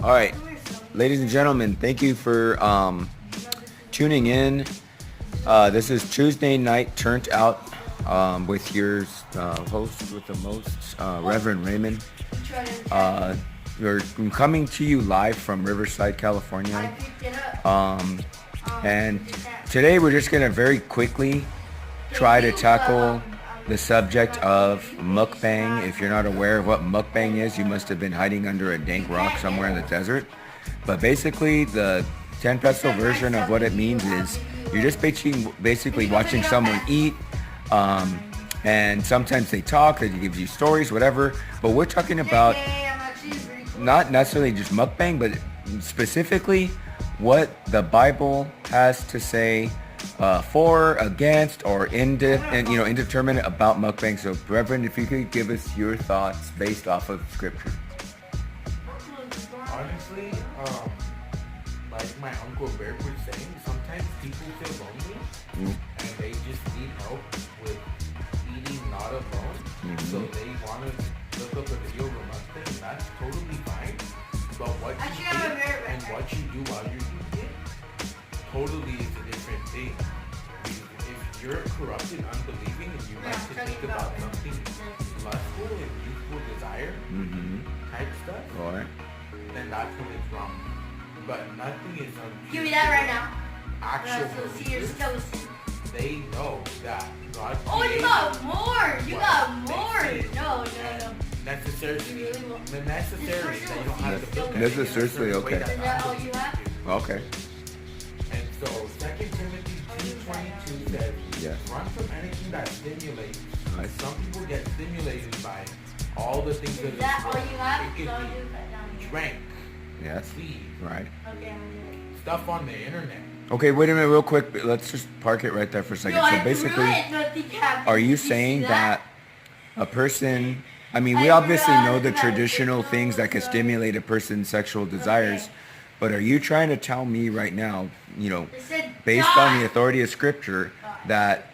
All right, ladies and gentlemen, thank you for tuning in. This is Tuesday night Turnt Out with your host with the most, Reverend Raymond. Uh, we're coming to you live from Riverside, California. Um, and today we're just going to very quickly try to tackle the subject of mukbang. If you're not aware of what mukbang is, you must have been hiding under a dank rock somewhere in the desert. But basically, the 10 peso version of what it means is you're just basically watching someone eat. And sometimes they talk, they give you stories, whatever. But we're talking about not necessarily just mukbang, but specifically what the Bible has to say for, against, or indeterminate about mukbang. So, Reverend, if you could give us your thoughts based off of Scripture. Honestly, like my Uncle Bear was saying, sometimes people feel lonely and they just need help with eating not alone. So they want to look up a video of a mukbang, and that's totally fine. But what you think and what you do while you're eating it totally is a different thing. If you're corrupted, unbelieving, and you like to think about something lustful and youthful desire type stuff, then that's when it's wrong. But nothing is Give me that right now. actual believers. They know that God Oh, you got more. You got more. makes it No. necessary. You really want- The necessary that you don't have to look at This it is in a seriously certain way okay. that Is that all God you have? Okay. And so 2 Timothy 2:22 says, Yes. run from anything that stimulates. Nice. Some people get stimulated by all the things Is that that all you have? It So I'll could do that down be here. drank, Yes. sleep, Right. Okay, I'm gonna do stuff on the internet. Okay, wait a minute, real quick. Let's just park it right there for a it. second. No, So I basically, threw it. Nothing happened. are you Did see saying that a person, I mean, I we obviously forgot know the about traditional it. things that can stimulate a person's sexual desires, but are you trying to tell me right now, It said based on the die. authority of Scripture, that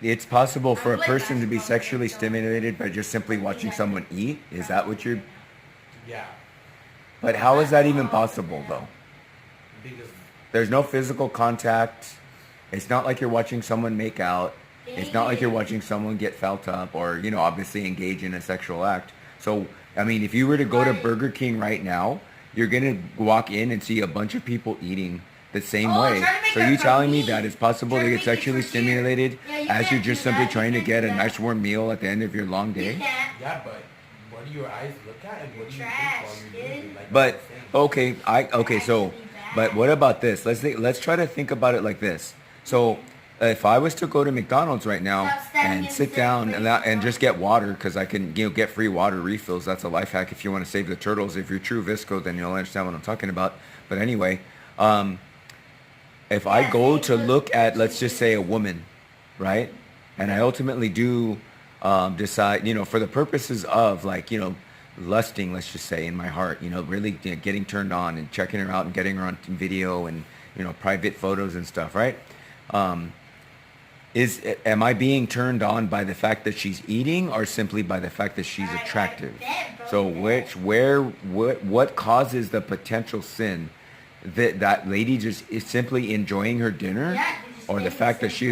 it's possible for a person to be sexually stimulated by just simply watching someone eat? Is that what you're... Yeah, But how is that even possible, though? because There's no physical contact. It's not like you're watching someone make out. It's not like you're watching someone get felt up or, obviously engage in a sexual act. So, I mean, if you were to go to Burger King right now, you're going to walk in and see a bunch of people eating the same Oh, way. try to make So it you from telling me me. that it's possible Try to to get make it sexually from here. stimulated Yeah, you as can't you're do just simply that. trying to You get a can't do nice that. warm meal at the end of your long You day? can't. yeah, but what do your eyes look at and what do you think Trash, while you're doing kid. it? Like But I was saying. but what about this? Let's try to think about it like this. So if I was to go to McDonald's right now Stop standing and in sit the down same and place. just get water because I can get free water refills. That's a life hack if you want to save the turtles. If you're true Visco, then you'll understand what I'm talking about. But anyway, if I go to look at, let's just say, a woman, right, and I ultimately do decide, for the purposes of lusting, let's just say, in my heart, really getting turned on and checking her out and getting her on video and private photos and stuff, right? Am I being turned on by the fact that she's eating or simply by the fact that she's attractive? So what causes the potential sin that lady just is simply enjoying her dinner, or the fact that she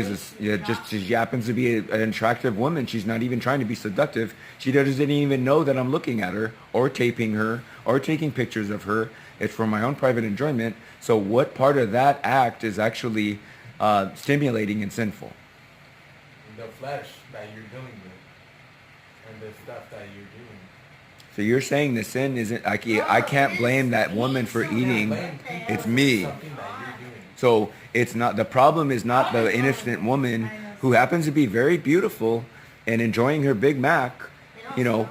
happens to be an attractive woman? She's not even trying to be seductive. She doesn't even know that I'm looking at her or taping her or taking pictures of her. It's for my own private enjoyment. So what part of that act is actually stimulating and sinful? The flesh that you're dealing with and the stuff that you're doing. So you're saying the sin isn't, I can't blame that woman for eating. It's me. Something that you're doing. So it's not, the problem is not the innocent woman who happens to be very beautiful and enjoying her Big Mac, but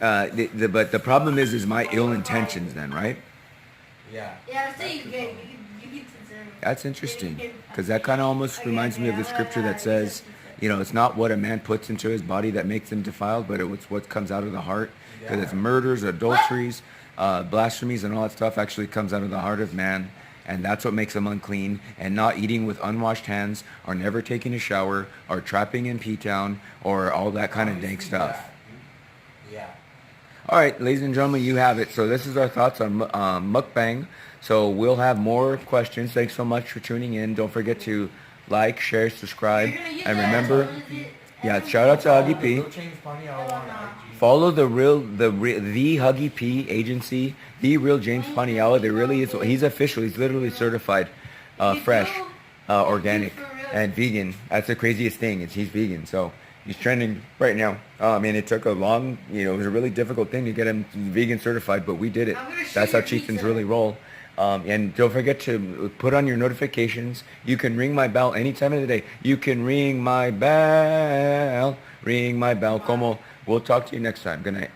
the problem is my ill intentions then, right? Yeah. Yeah, so you can consider. That's interesting, because that kind of almost reminds me of the scripture that says, it's not what a man puts into his body that makes him defiled, but it's what comes out of the heart. Because it's murders, adulteries, blasphemies, and all that stuff actually comes out of the heart of man. And that's what makes him unclean. And not eating with unwashed hands, or never taking a shower, or trapping in P-Town, or all that kind of dank stuff. Yeah. All right, ladies and gentlemen, you have it. So this is our thoughts on mukbang. So we'll have more questions. Thanks so much for tuning in. Don't forget to like, share, subscribe, You're gonna use and that remember, as long as it- yeah, as shout out to long Huggy as P. Real James Paniagua on IG. Follow the Huggy P agency, the real James Paniagua. There really is. He's official. He's literally certified, fresh, organic, and vegan. That's the craziest thing. He's vegan, so he's trending right now. I mean, it took a long, it was a really difficult thing to get him vegan certified, but we did it. I'm gonna show That's how you chieftains pizza. really roll. And don't forget to put on your notifications. You can ring my bell any time of the day. You can ring my bell. Ring my bell. Como. We'll talk to you next time. Good night.